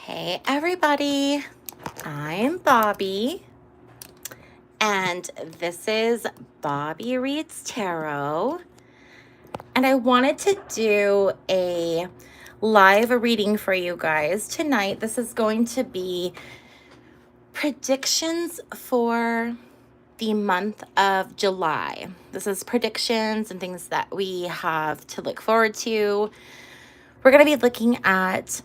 Hey everybody, I'm Bobbie, and this is Bobbie Reads Tarot, and I wanted to do a live reading for you guys tonight. This is going to be predictions for the month of July. This is predictions and things that we have to look forward to. We're going to be looking at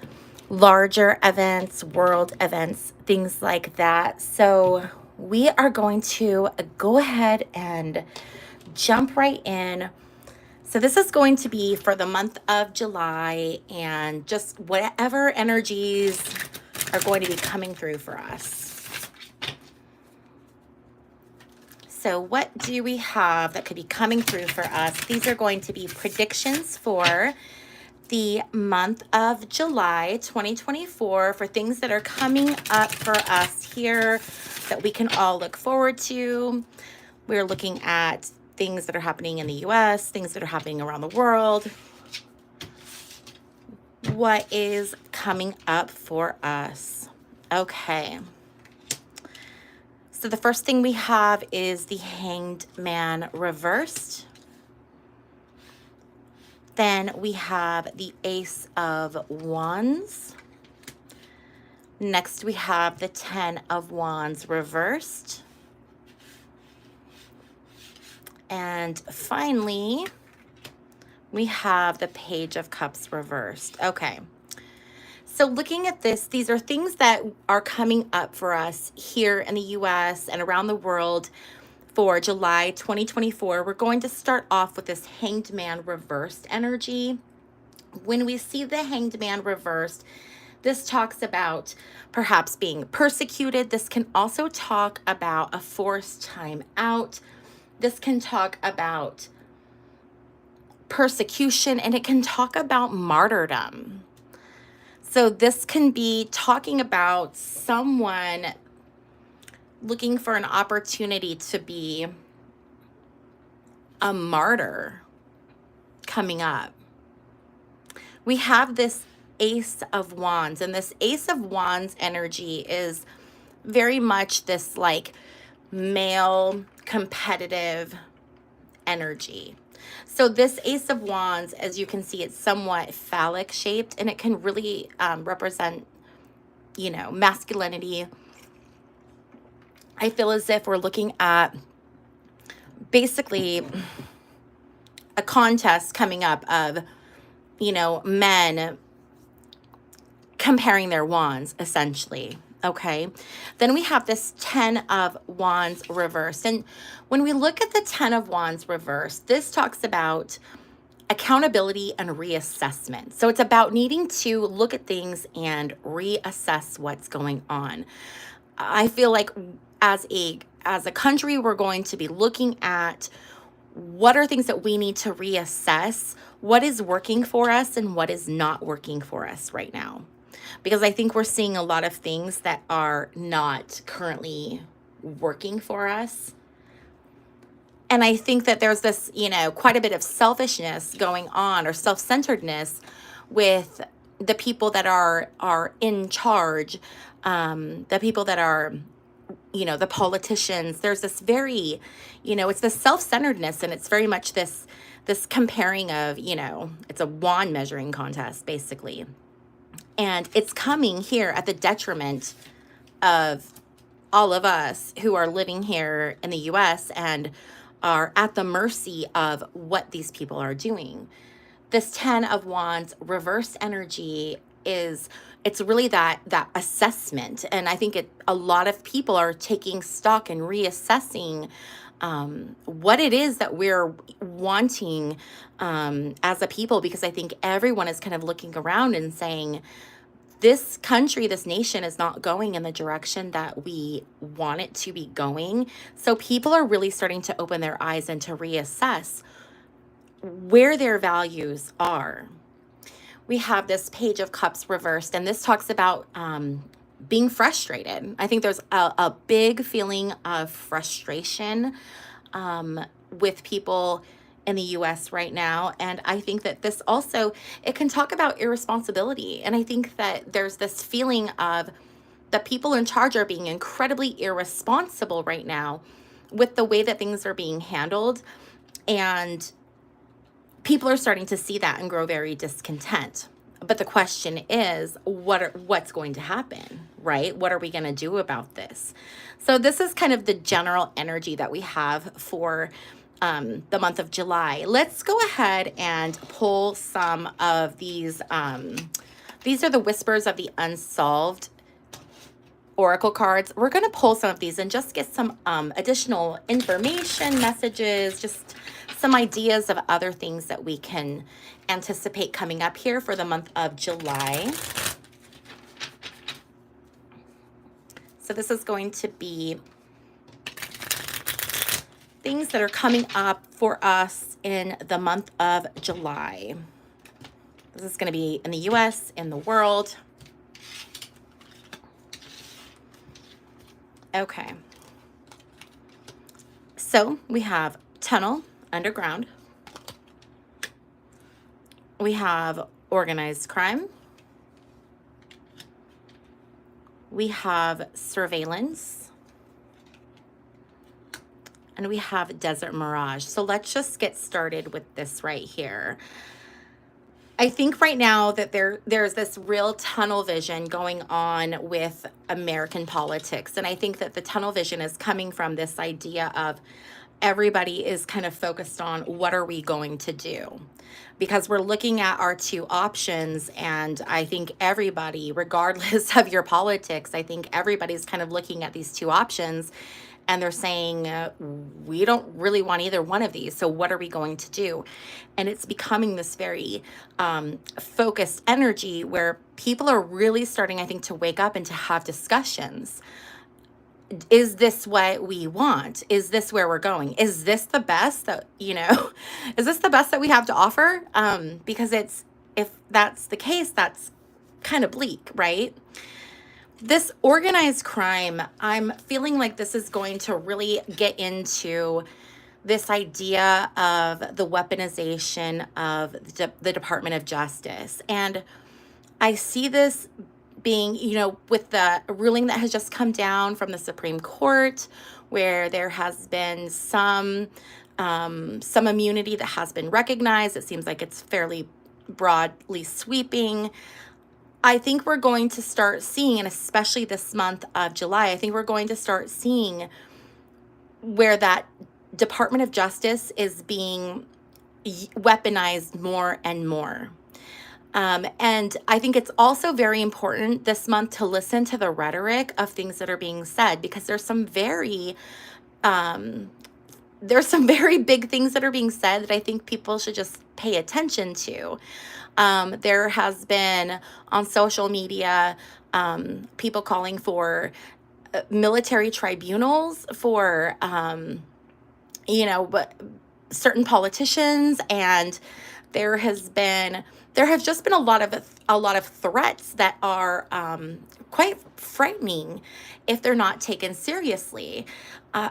larger events, world events, things like that. So we are going to go ahead and jump right in. So this is going to be for the month of July and just whatever energies are going to be coming through for us. So what do we have that could be coming through for us? These are going to be predictions for the month of July 2024 for things that are coming up for us here that we can all look forward to. We're looking at things that are happening in the US, things that are happening around the world. What is coming up for us? Okay. So the first thing we have is the Hanged Man reversed. Then we have the Ace of Wands. Next, we have the 10 of Wands reversed. And finally, we have the Page of Cups reversed. Okay. So looking at this, these are things that are coming up for us here in the US and around the world for July 2024. We're going to start off with this Hanged Man reversed energy. When we see the Hanged Man reversed, this talks about perhaps being persecuted. This can also talk about a forced time out. This can talk about persecution, and it can talk about martyrdom. So this can be talking about someone looking for an opportunity to be a martyr coming up. We have this Ace of Wands, and this Ace of Wands energy is very much this like male competitive energy. So this Ace of Wands, as you can see, it's somewhat phallic shaped, and it can really represent, masculinity. I feel as if we're looking at basically a contest coming up of, men comparing their wands, essentially. Okay. Then we have this 10 of Wands reversed. And when we look at the 10 of Wands reversed, this talks about accountability and reassessment. So it's about needing to look at things and reassess what's going on. I feel like as a country, we're going to be looking at what are things that we need to reassess, what is working for us and what is not working for us right now. Because I think we're seeing a lot of things that are not currently working for us. And I think that there's this, quite a bit of selfishness going on, or self-centeredness with the people that are in charge, the people that are, the politicians. There's this very, it's this self-centeredness, and it's very much this comparing of, it's a wand measuring contest, basically. And it's coming here at the detriment of all of us who are living here in the US and are at the mercy of what these people are doing. This 10 of Wands reverse energy it's really that assessment. And I think a lot of people are taking stock and reassessing what it is that we're wanting as a people, because I think everyone is kind of looking around and saying, this country, this nation is not going in the direction that we want it to be going. So people are really starting to open their eyes and to reassess where their values are. We have this Page of Cups reversed, and this talks about being frustrated. I think there's a big feeling of frustration with people in the US right now. And I think that this also, it can talk about irresponsibility. And I think that there's this feeling of the people in charge are being incredibly irresponsible right now with the way that things are being handled. And people are starting to see that and grow very discontent. But the question is, what's going to happen, right? What are we going to do about this? So this is kind of the general energy that we have for the month of July. Let's go ahead and pull some of these. These are the Whispers of the Unsolved oracle cards. We're going to pull some of these and just get some additional information, messages, just some ideas of other things that we can anticipate coming up here for the month of July. So this is going to be things that are coming up for us in the month of July. This is going to be in the US, in the world. Okay. So we have tunnel, underground. We have organized crime. We have surveillance. And we have desert mirage. So let's just get started with this right here. I think right now that there's this real tunnel vision going on with American politics. And I think that the tunnel vision is coming from this idea of everybody is kind of focused on what are we going to do? Because we're looking at our two options, and I think everybody, regardless of your politics, I think everybody's kind of looking at these two options and they're saying, we don't really want either one of these. So what are we going to do? And it's becoming this very focused energy where people are really starting, I think, to wake up and to have discussions. Is this what we want? Is this where we're going? Is this the best that, is this the best that we have to offer? Because if that's the case, that's kind of bleak, right? This organized crime, I'm feeling like this is going to really get into this idea of the weaponization of the Department of Justice. And I see this being, with the ruling that has just come down from the Supreme Court, where there has been some immunity that has been recognized. It seems like it's fairly broadly sweeping. I think we're going to start seeing, and especially this month of July, I think we're going to start seeing where that Department of Justice is being weaponized more and more. And I think it's also very important this month to listen to the rhetoric of things that are being said, because there's some very big things that are being said that I think people should just pay attention to. There has been on social media people calling for military tribunals for certain politicians, and there have just been a lot of threats that are quite frightening if they're not taken seriously.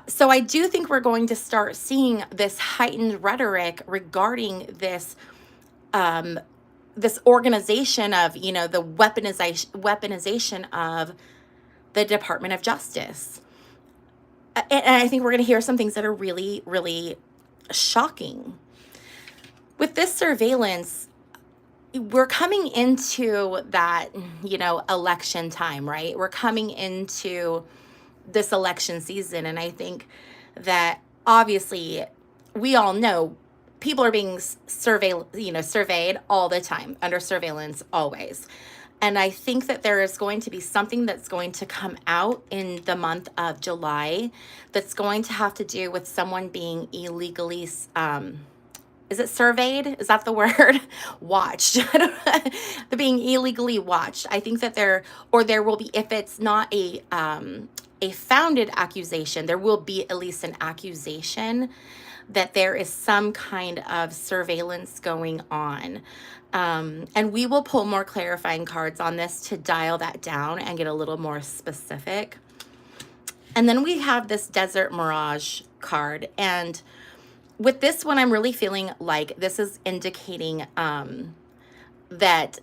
So I do think we're going to start seeing this heightened rhetoric regarding this this organization of, the weaponization of the Department of Justice. And I think we're going to hear some things that are really, really shocking. With this surveillance, we're coming into that, election time, right? We're coming into this election season. And I think that obviously we all know people are being surveyed all the time, under surveillance always. And I think that there is going to be something that's going to come out in the month of July that's going to have to do with someone being illegally, is it surveyed? Is that the word? Watched. They're being illegally watched. I think that there will be, if it's not a founded accusation, there will be at least an accusation that there is some kind of surveillance going on. And we will pull more clarifying cards on this to dial that down and get a little more specific. And then we have this Desert Mirage card. And with this one, I'm really feeling like this is indicating that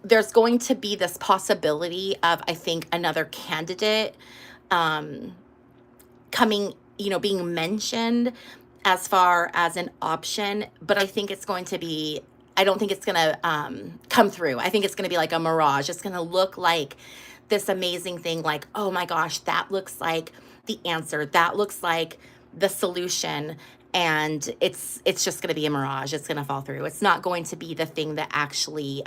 there's going to be this possibility of, I think, another candidate coming, being mentioned as far as an option, but I think it's going to be, I don't think it's going to come through. I think it's going to be like a mirage. It's going to look like this amazing thing, like, oh my gosh, that looks like the answer. That looks like the solution. And it's just going to be a mirage. It's going to fall through. It's not going to be the thing that actually,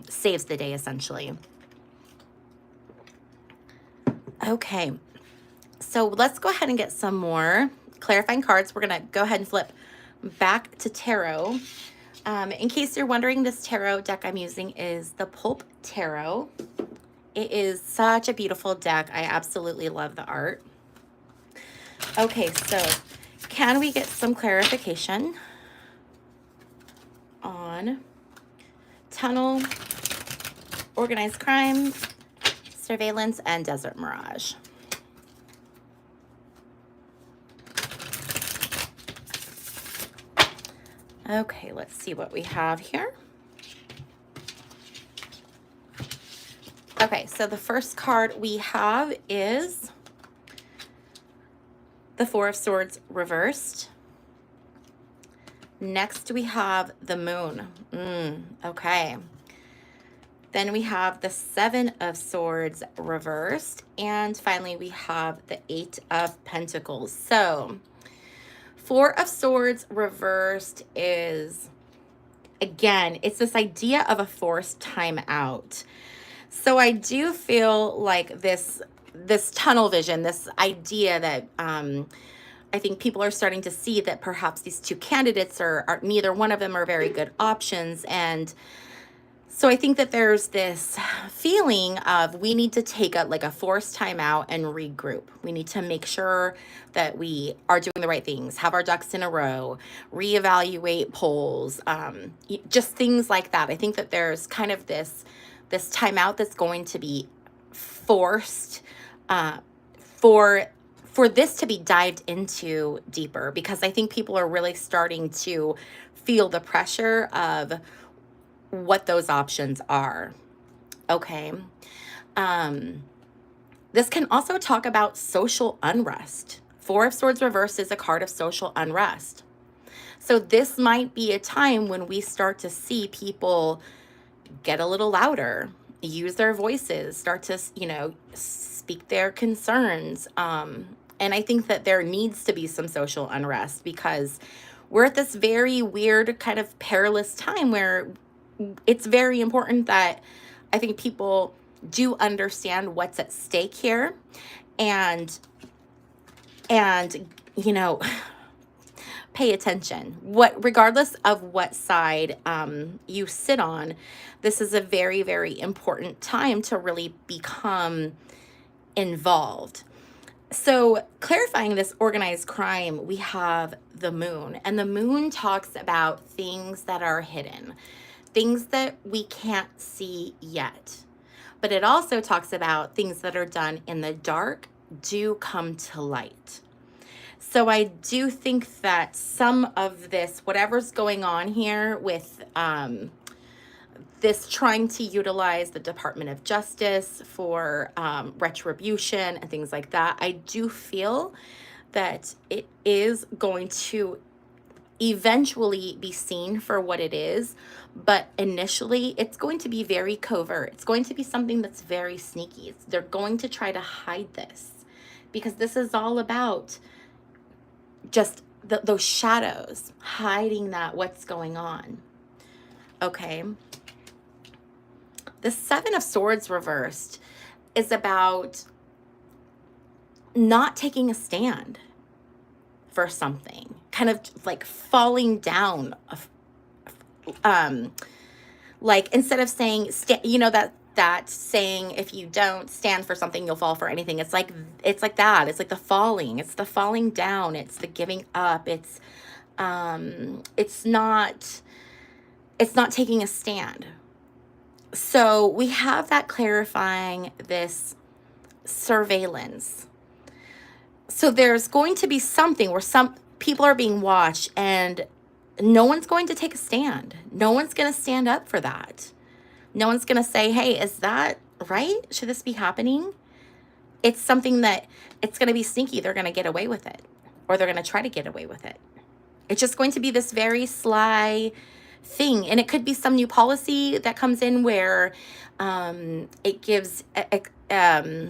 saves the day, essentially. Okay. So let's go ahead and get some more clarifying cards. We're going to go ahead and flip back to tarot. In case you're wondering, this tarot deck I'm using is the Pulp Tarot. It is such a beautiful deck. I absolutely love the art. Okay, so can we get some clarification on tunnel, organized crime, surveillance, and desert mirage? Okay, let's see what we have here. Okay, so the first card we have is the Four of Swords reversed. Next, we have the Moon. Okay. Then we have the Seven of Swords reversed. And finally, we have the Eight of Pentacles. So, Four of Swords reversed is, again, it's this idea of a forced timeout. So I do feel like this tunnel vision, this idea that I think people are starting to see that perhaps these two candidates are neither one of them are very good options. And so I think that there's this feeling of we need to take a forced time out and regroup. We need to make sure that we are doing the right things, have our ducks in a row, reevaluate polls, just things like that. I think that there's kind of this timeout that's going to be forced for this to be dived into deeper, because I think people are really starting to feel the pressure of what those options are. Okay. This can also talk about social unrest. Four of Swords reversed is a card of social unrest. So this might be a time when we start to see people get a little louder, use their voices, start to, speak their concerns. And I think that there needs to be some social unrest, because we're at this very weird kind of perilous time where it's very important that I think people do understand what's at stake here, and pay attention. Regardless of what side you sit on, this is a very, very important time to really become involved. So clarifying this organized crime, we have the Moon, and the Moon talks about things that are hidden, things that we can't see yet. But it also talks about things that are done in the dark do come to light. So I do think that some of this, whatever's going on here with this trying to utilize the Department of Justice for retribution and things like that, I do feel that it is going to eventually be seen for what it is, but initially it's going to be very covert. It's going to be something that's very sneaky. They're going to try to hide this, because this is all about just those shadows, hiding what's going on. Okay. The Seven of Swords reversed is about not taking a stand for something, kind of like falling down. Like instead of saying, that saying, if you don't stand for something, you'll fall for anything. It's like that. It's like the falling. It's the falling down. It's the giving up. It's not taking a stand. So we have that clarifying this surveillance. So there's going to be something where some people are being watched and no one's going to take a stand. No one's going to stand up for that. No one's going to say, hey, is that right? Should this be happening? It's something that it's going to be sneaky. They're going to get away with it, or they're going to try to get away with it. It's just going to be this very sly thing. And it could be some new policy that comes in where it gives a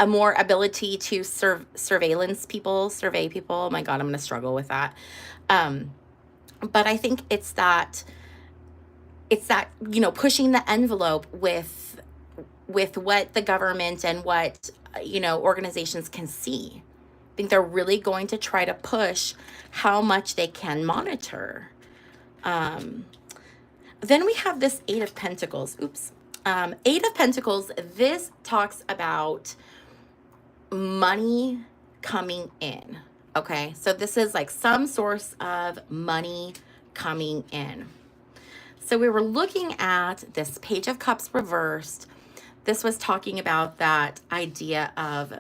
more ability to survey people. Oh my God, I'm going to struggle with that. But I think it's that, pushing the envelope with what the government and what, organizations can see. I think they're really going to try to push how much they can monitor. Then we have this Eight of Pentacles. Oops. Eight of Pentacles, this talks about money coming in. Okay, so this is like some source of money coming in. So we were looking at this Page of Cups reversed. This was talking about that idea of,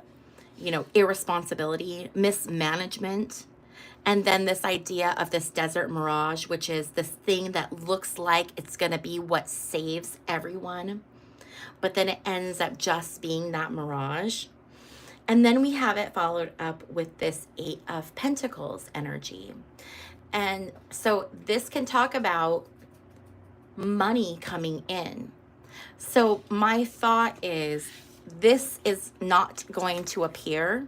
irresponsibility, mismanagement. And then this idea of this desert mirage, which is this thing that looks like it's going to be what saves everyone. But then it ends up just being that mirage. And then we have it followed up with this Eight of Pentacles energy. And so this can talk about money coming in. So my thought is this is not going to appear,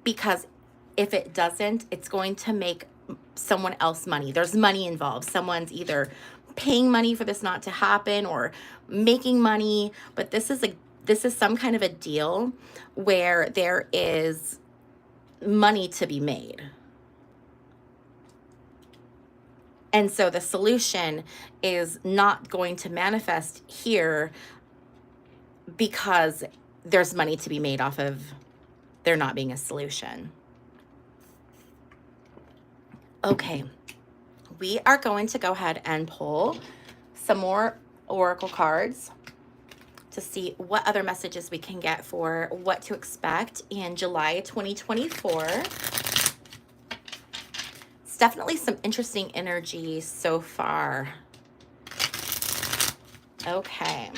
because if it doesn't, it's going to make someone else money. There's money involved. Someone's either paying money for this not to happen or making money, but this is some kind of a deal where there is money to be made. And so the solution is not going to manifest here because there's money to be made off of there not being a solution. Okay, we are going to go ahead and pull some more oracle cards to see what other messages we can get for what to expect in July 2024. It's definitely some interesting energy so far. Okay.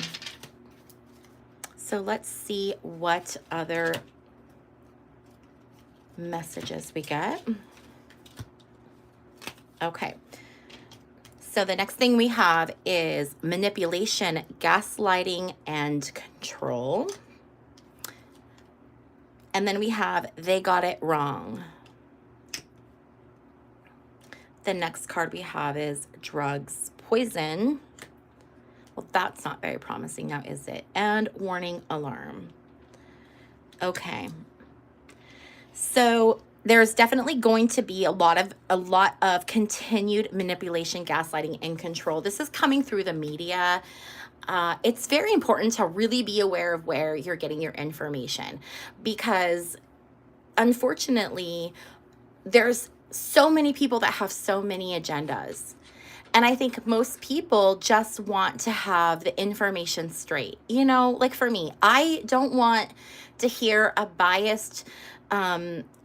So let's see what other messages we get. Okay. So the next thing we have is manipulation, gaslighting, and control. And then we have they got it wrong. The next card we have is drugs, poison. Well, that's not very promising now, is it? And warning alarm. Okay. So there's definitely going to be a lot of continued manipulation, gaslighting, and control. This is coming through the media. It's very important to really be aware of where you're getting your information, because unfortunately, there's so many people that have so many agendas. And I think most people just want to have the information straight. Like for me, I don't want to hear a biased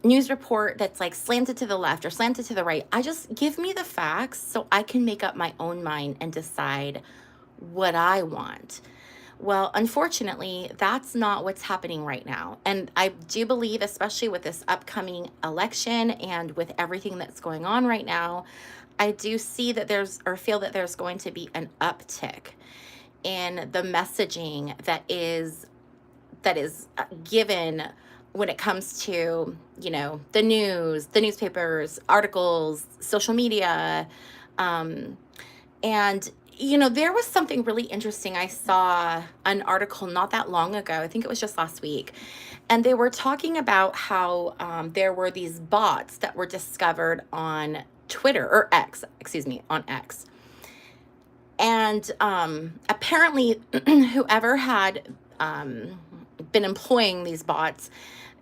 news report that's like slanted to the left or slanted to the right. I just give me the facts so I can make up my own mind and decide what I want. Well, unfortunately, that's not what's happening right now. And I do believe, especially with this upcoming election and with everything that's going on right now, I do see that feel that there's going to be an uptick in the messaging that is given when it comes to, the news, the newspapers, articles, social media. And, there was something really interesting. I saw an article not that long ago. I think it was just last week. And they were talking about how there were these bots that were discovered on Twitter, or X, on X. And apparently whoever had been employing these bots,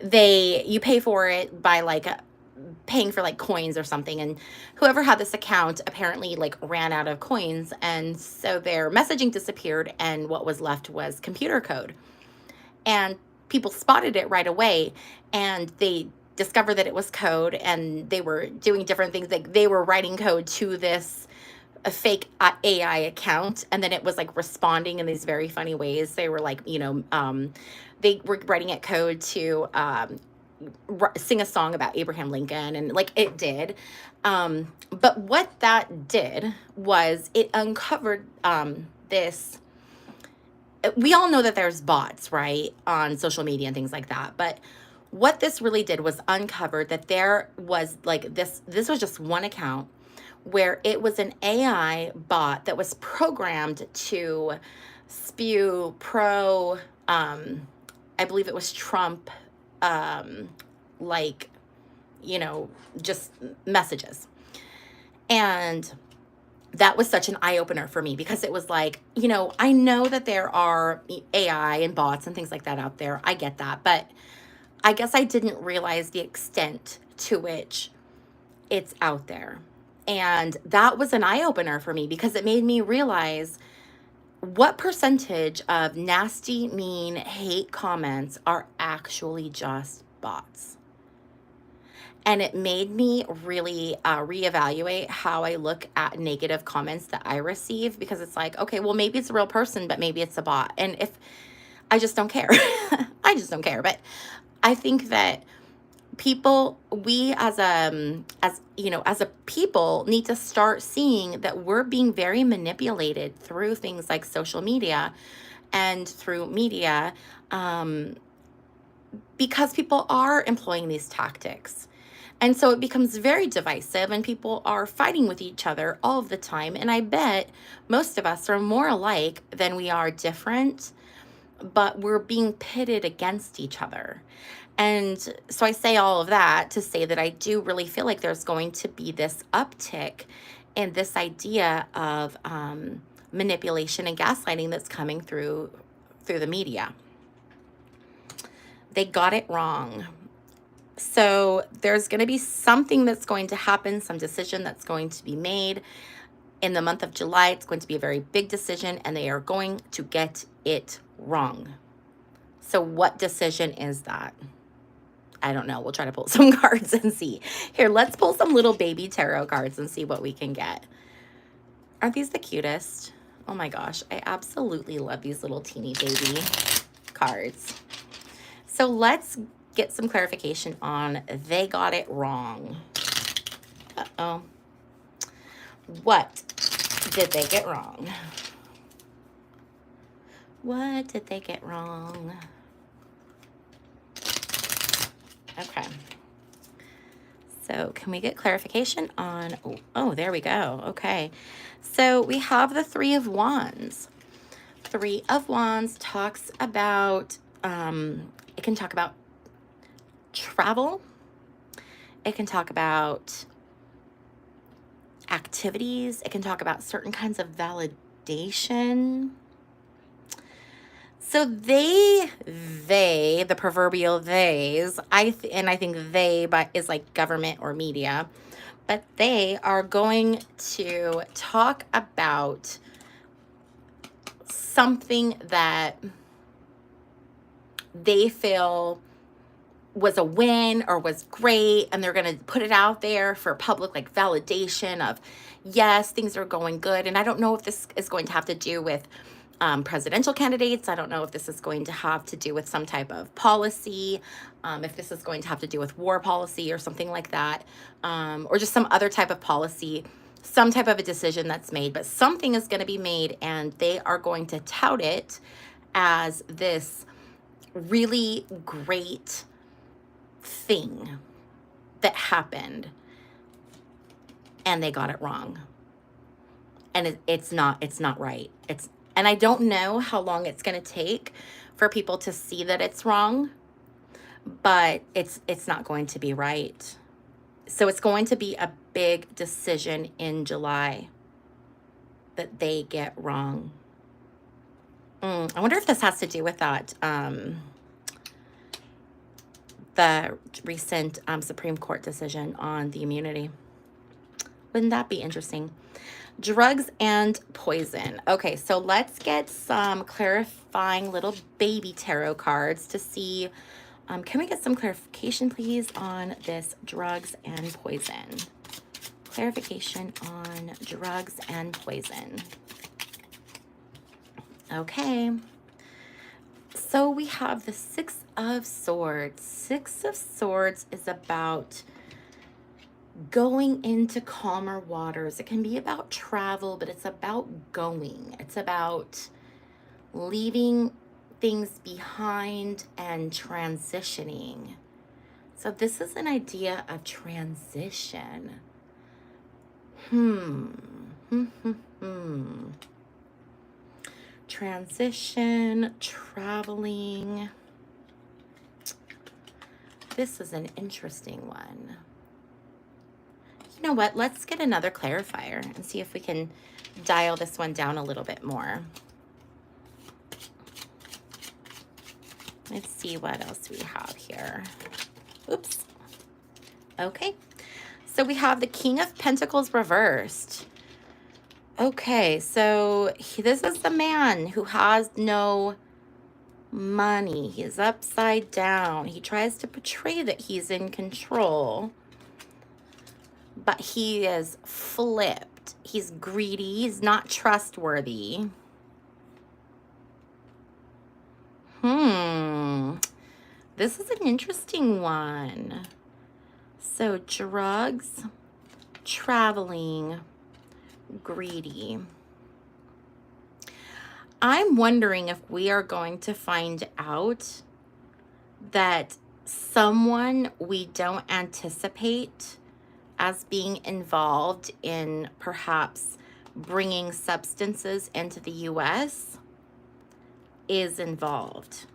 you pay for it by paying for coins or something, and whoever had this account apparently ran out of coins, and so their messaging disappeared, and what was left was computer code. And people spotted it right away, and they discovered that it was code, and they were doing different things. Like they were writing code to this a fake AI account, and then it was like responding in these very funny ways. They were like, they were writing it code to sing a song about Abraham Lincoln, and like it did. But what that did was it uncovered this. We all know that there's bots, right, on social media and things like that. But what this really did was uncovered that there was like this was just one account where it was an AI bot that was programmed to spew I believe it was Trump, like, just messages. And that was such an eye-opener for me, because it was like, I know that there are AI and bots and things like that out there. I get that. But I guess I didn't realize the extent to which it's out there. And that was an eye-opener for me, because it made me realize what percentage of nasty, mean, hate comments are actually just bots. And it made me really reevaluate how I look at negative comments that I receive, because it's like, okay, well, maybe it's a real person, but maybe it's a bot. And if I just don't care, I just don't care. But I think that people, we as a people need to start seeing that we're being very manipulated through things like social media and through media, because people are employing these tactics. And so it becomes very divisive, and people are fighting with each other all of the time. And I bet most of us are more alike than we are different, but we're being pitted against each other. And so I say all of that to say that I do really feel like there's going to be this uptick in this idea of manipulation and gaslighting that's coming through the media. They got it wrong. So there's going to be something that's going to happen, some decision that's going to be made in the month of July. It's going to be a very big decision, and they are going to get it wrong. So what decision is that? I don't know. We'll try to pull some cards and see. Here, let's pull some little baby tarot cards and see what we can get. Aren't these the cutest? Oh my gosh, I absolutely love these little teeny baby cards. So let's get some clarification on they got it wrong. Uh-oh. What did they get wrong? What did they get wrong? Okay. So can we get clarification on, oh, there we go. Okay. So we have the Three of Wands. Three of Wands talks about, it can talk about travel. It can talk about activities. It can talk about certain kinds of validation. So the proverbial theys, and I think they is like government or media, but they are going to talk about something that they feel was a win or was great, and they're going to put it out there for public like validation of, yes, things are going good. And I don't know if this is going to have to do with presidential candidates. I don't know if this is going to have to do with some type of policy, if this is going to have to do with war policy or something like that, or just some other type of policy, some type of a decision that's made. But something is going to be made, and they are going to tout it as this really great thing that happened, and they got it wrong. And it's not right. And I don't know how long it's going to take for people to see that it's wrong, but it's not going to be right. So it's going to be a big decision in July that they get wrong. I wonder if this has to do with that, the recent Supreme Court decision on the immunity. Wouldn't that be interesting? Drugs and poison. Okay, so let's get some clarifying little baby tarot cards to see. Can we get some clarification, please, on this drugs and poison? Clarification on drugs and poison. Okay. So we have the Six of Swords. Six of Swords is about going into calmer waters. It can be about travel, but it's about going. It's about leaving things behind and transitioning. So this is an idea of transition. Transition, traveling. This is an interesting one. You know what? Let's get another clarifier and see if we can dial this one down a little bit more. Let's see what else we have here. Oops. Okay. So we have the King of Pentacles reversed. Okay, so this is the man who has no money. He's upside down. He tries to portray that he's in control, but he is flipped. He's greedy. He's not trustworthy. This is an interesting one. So drugs, traveling, greedy. I'm wondering if we are going to find out that someone we don't anticipate as being involved in perhaps bringing substances into the U.S. is involved.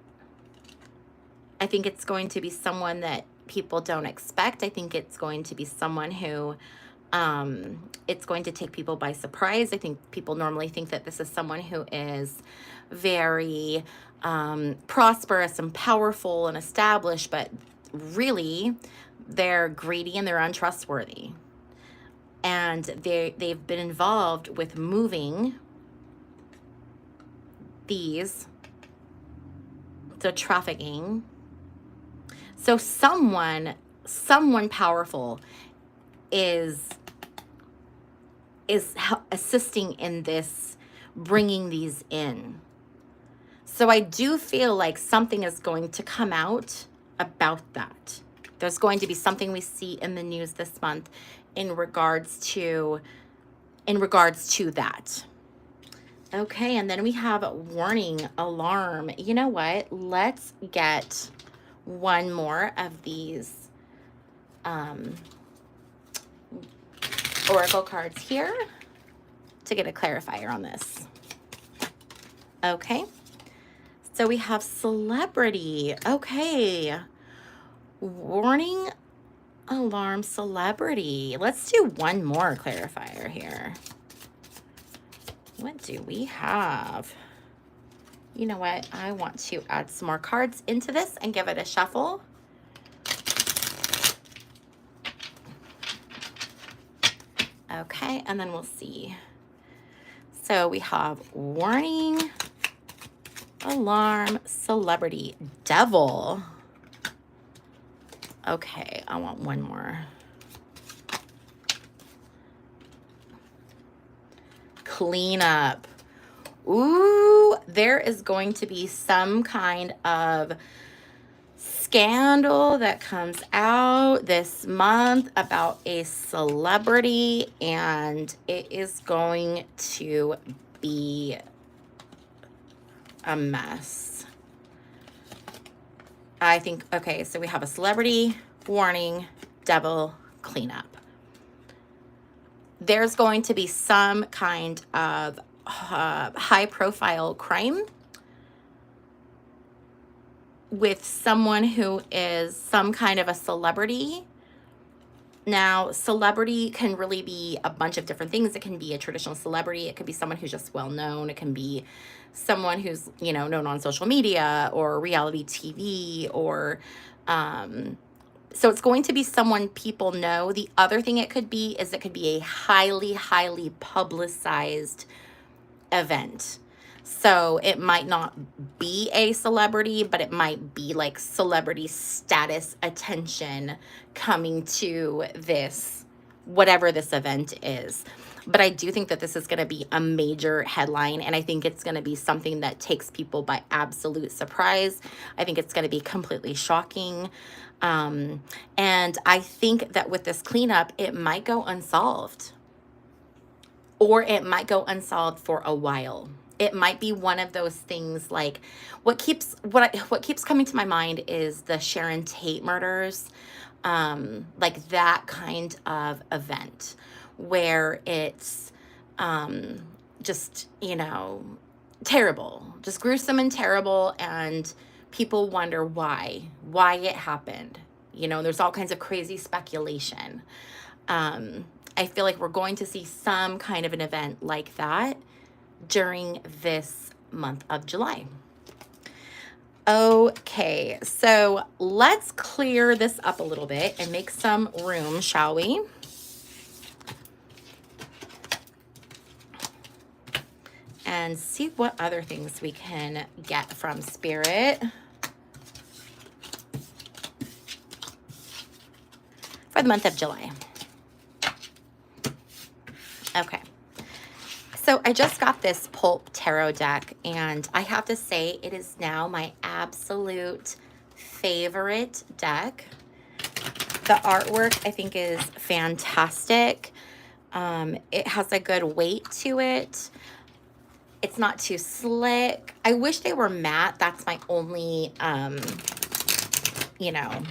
I think it's going to be someone that people don't expect. I think it's going to be someone who it's going to take people by surprise. I think people normally think that this is someone who is very prosperous and powerful and established, but really they're greedy and they're untrustworthy. And they've been involved with moving these, the trafficking. So someone powerful is assisting in this, bringing these in. So I do feel like something is going to come out about that. There's going to be something we see in the news this month in regards to that. Okay, and then we have warning, alarm. You know what? Let's get one more of these oracle cards here to get a clarifier on this. Okay, so we have celebrity. Okay, warning, alarm, celebrity. Let's do one more clarifier here. What do we have? You know what? I want to add some more cards into this and give it a shuffle. Okay, and then we'll see. So we have warning, alarm, celebrity, devil. Okay, I want one more. Cleanup. Ooh, there is going to be some kind of scandal that comes out this month about a celebrity, and it is going to be a mess. I think, okay, so we have a celebrity, warning, devil, cleanup. There's going to be some kind of high profile crime with someone who is some kind of a celebrity. Now, celebrity can really be a bunch of different things. It can be a traditional celebrity. It could be someone who's just well known. It can be someone who's, known on social media or reality TV or So it's going to be someone people know. The other thing it could be is it could be a highly, highly publicized event. So it might not be a celebrity, but it might be like celebrity status attention coming to this, whatever this event is. But I do think that this is going to be a major headline, and I think it's going to be something that takes people by absolute surprise. I think it's going to be completely shocking. And I think that with this cleanup, it might go unsolved, or it might go unsolved for a while. It might be one of those things like what keeps coming to my mind is the Sharon Tate murders, like that kind of event where it's just, you know, terrible, just gruesome and terrible, and people wonder why it happened. You know, there's all kinds of crazy speculation. I feel like we're going to see some kind of an event like that during this month of July. Okay, so let's clear this up a little bit and make some room, shall we? And see what other things we can get from Spirit for the month of July. Okay. So I just got this Pulp Tarot deck, and I have to say it is now my absolute favorite deck. The artwork I think is fantastic. It has a good weight to it. It's not too slick. I wish they were matte. That's my only, you know,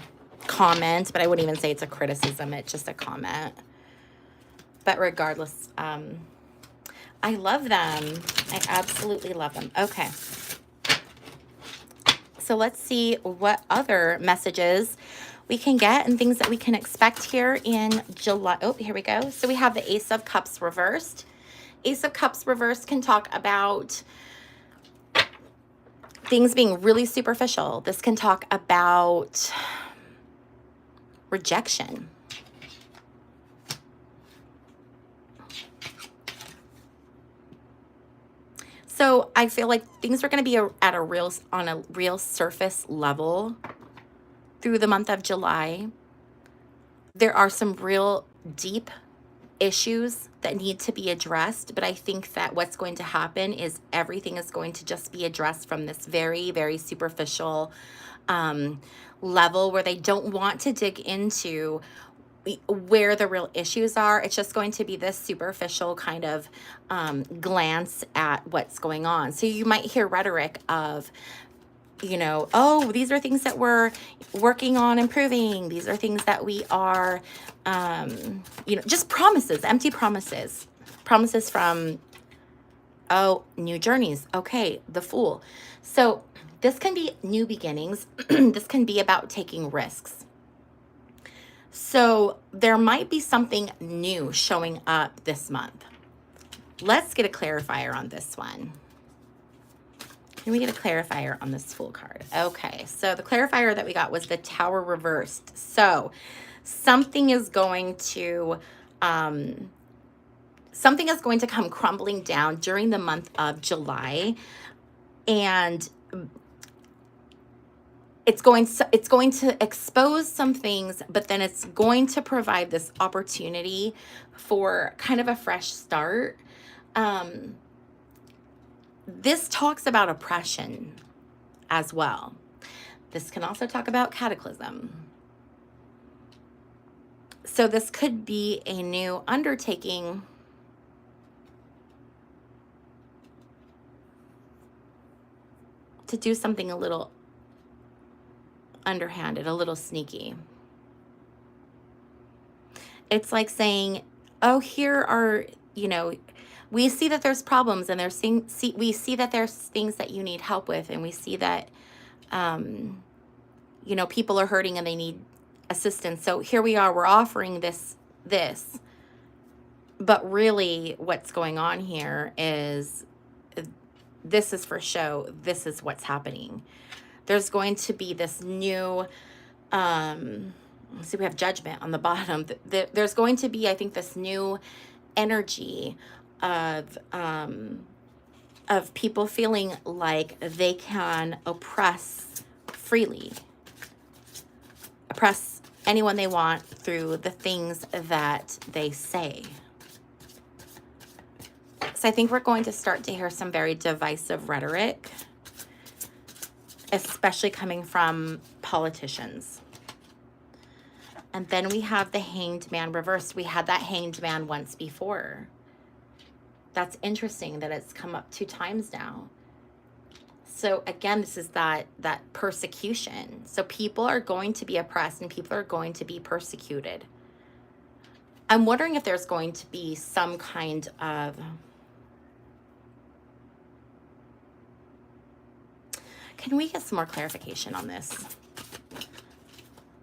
comment, but I wouldn't even say it's a criticism. It's just a comment. But regardless, I love them. I absolutely love them. Okay. So let's see what other messages we can get and things that we can expect here in July. Oh, here we go. So we have the Ace of Cups reversed. Ace of Cups reversed can talk about things being really superficial. This can talk about rejection. So I feel like things are going to be at on a real surface level through the month of July. There are some real deep issues that need to be addressed, but I think that what's going to happen is everything is going to just be addressed from this very, very superficial level where they don't want to dig into where the real issues are. It's just going to be this superficial kind of glance at what's going on. So you might hear rhetoric of, you know, oh, these are things that we're working on improving. These are things that we are, you know, just promises, empty promises. Promises from, oh, new journeys. Okay, the Fool. So this can be new beginnings. This can be about taking risks. So there might be something new showing up this month. Let's get a clarifier on this one. Can we get a clarifier on this Fool card? Okay, so the clarifier that we got was the Tower reversed. So something is going to come crumbling down during the month of July, and it's going to expose some things, but then it's going to provide this opportunity for kind of a fresh start. This talks about oppression as well. This can also talk about cataclysm. So this could be a new undertaking to do something a little underhanded, a little sneaky. It's like saying, oh, here are, you know, we see that there's problems, and we see that there's things that you need help with, and we see that, you know, people are hurting and they need assistance. So here we are, we're offering this. But really what's going on here is this is for show. This is what's happening. There's going to be this new So we have Judgment on the bottom. There's going to be, I think, this new energy of people feeling like they can oppress freely, oppress anyone they want through the things that they say. So I think we're going to start to hear some very divisive rhetoric, especially coming from politicians. And then we have the Hanged Man reversed. We had that Hanged Man once before. That's interesting that it's come up 2 times now. So again, this is that persecution. So people are going to be oppressed and people are going to be persecuted. I'm wondering if there's going to be some kind of... Can we get some more clarification on this?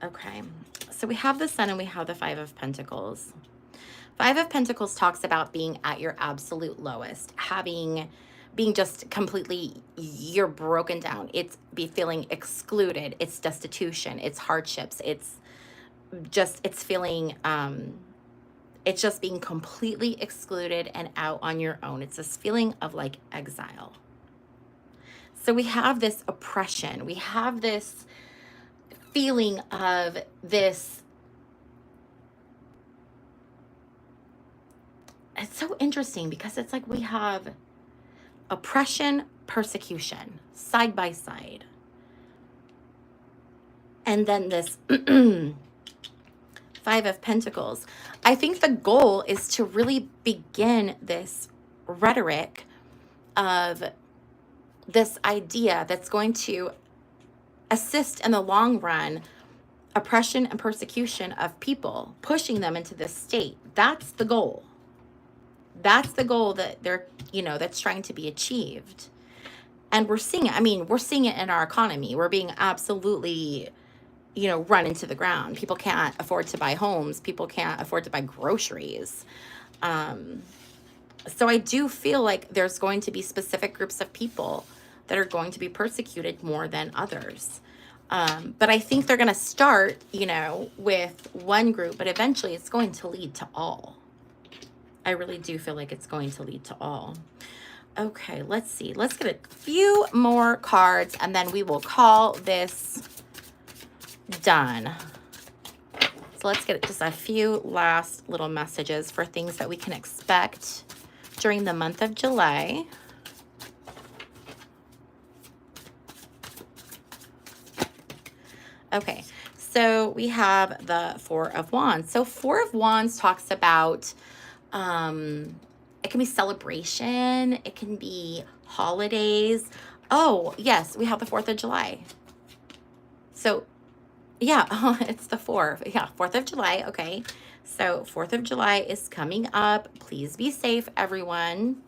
Okay. So we have the Sun and we have the 5 of Pentacles. 5 of Pentacles talks about being at your absolute lowest, being just completely, you're broken down. It's feeling excluded. It's destitution. It's hardships. It's feeling, it's just being completely excluded and out on your own. It's this feeling of like exile. So we have this oppression. We have this feeling of this. It's so interesting because it's like we have oppression, persecution, side by side. And then this 5 of Pentacles. I think the goal is to really begin this rhetoric of this idea that's going to assist in the long run oppression and persecution of people, pushing them into this state. That's the goal. That's the goal that they're, that's trying to be achieved. And we're seeing it. I mean, we're seeing it in our economy. We're being absolutely, run into the ground. People can't afford to buy homes. People can't afford to buy groceries. So I do feel like there's going to be specific groups of people that are going to be persecuted more than others. But I think they're going to start, with one group, but eventually it's going to lead to all. I really do feel like it's going to lead to all. Okay, let's see. Let's get a few more cards and then we will call this done. So let's get just a few last little messages for things that we can expect during the month of July. Okay, so we have the 4 of Wands. So 4 of Wands talks about, it can be celebration. It can be holidays. Oh, yes, we have the 4th of July. So, yeah, it's the 4th. Yeah, 4th of July. Okay, so 4th of July is coming up. Please be safe, everyone.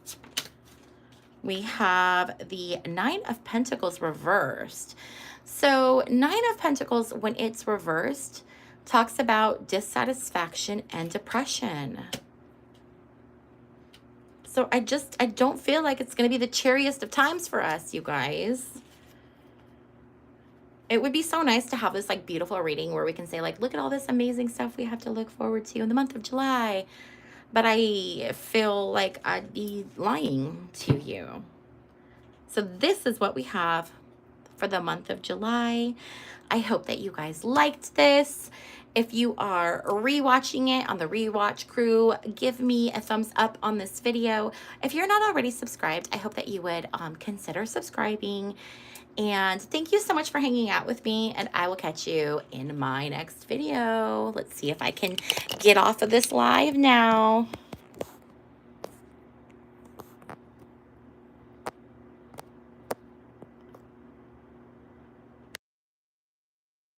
We have the 9 of Pentacles reversed. So 9 of Pentacles, when it's reversed, talks about dissatisfaction and depression. So I don't feel like it's going to be the cheeriest of times for us, you guys. It would be so nice to have this like beautiful reading where we can say like, look at all this amazing stuff we have to look forward to in the month of July. But I feel like I'd be lying to you. So this is what we have for the month of July. I hope that you guys liked this. If you are rewatching it on the rewatch crew, give me a thumbs up on this video. If you're not already subscribed, I hope that you would consider subscribing. And thank you so much for hanging out with me, and I will catch you in my next video. Let's see if I can get off of this live now.